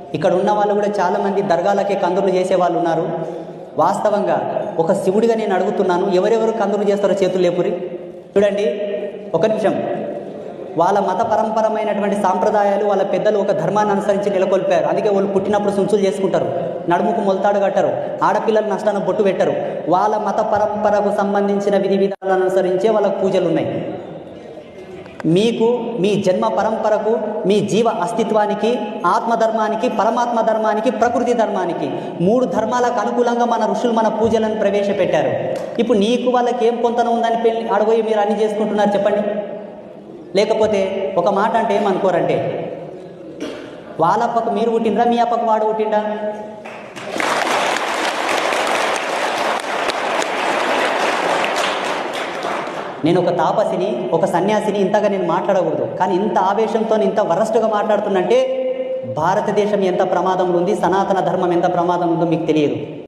ఇక్కడ ఉన్న వాళ్ళు కూడా చాలామంది దర్గాలకే కందులు చేసే వాళ్ళు ఉన్నారు. వాస్తవంగా ఒక శివుడిగా నేను అడుగుతున్నాను, ఎవరెవరు కందులు చేస్తారో చేతులు లేపురి. చూడండి, ఒక నిమిషం. వాళ్ళ మత పరంపరమైనటువంటి సాంప్రదాయాలు వాళ్ళ పెద్దలు ఒక ధర్మాన్ని అనుసరించి నెలకొల్పారు. అందుకే వాళ్ళు పుట్టినప్పుడు సుంచులు చేసుకుంటారు, నడుముకు మొలతాడు కట్టరు, ఆడపిల్లలు నష్టాన్ని బొట్టు పెట్టరు. వాళ్ళ మత పరంపరకు సంబంధించిన విధి విధానాలను అనుసరించే వాళ్ళకు పూజలు ఉన్నాయి. మీకు మీ జన్మ పరంపరకు, మీ జీవ అస్తిత్వానికి, ఆత్మధర్మానికి, పరమాత్మ ధర్మానికి, ప్రకృతి ధర్మానికి 3 ధర్మాలకు అనుకూలంగా మన ఋషులు మన పూజలను ప్రవేశపెట్టారు. ఇప్పుడు నీకు వాళ్ళకి ఏం పొంతన ఉందని పెళ్ళి అడగోయి మీరు అన్ని చేసుకుంటున్నారు చెప్పండి. లేకపోతే ఒక మాట అంటే ఏమనుకోరంటే, వాళ్ళ అప్పకు మీరు పుట్టిండ్రా, మీ అప్పకు వాడు పుట్టిండా? నేను ఒక తాపసిని, ఒక సన్యాసిని, ఇంతగా నేను మాట్లాడకూడదు. కానీ ఇంత ఆవేశంతో ఇంత వరస్టుగా మాట్లాడుతున్నంటే భారతదేశం ఎంత ప్రమాదంలో ఉంది, సనాతన ధర్మం ఎంత ప్రమాదం ఉందో మీకు తెలియదు.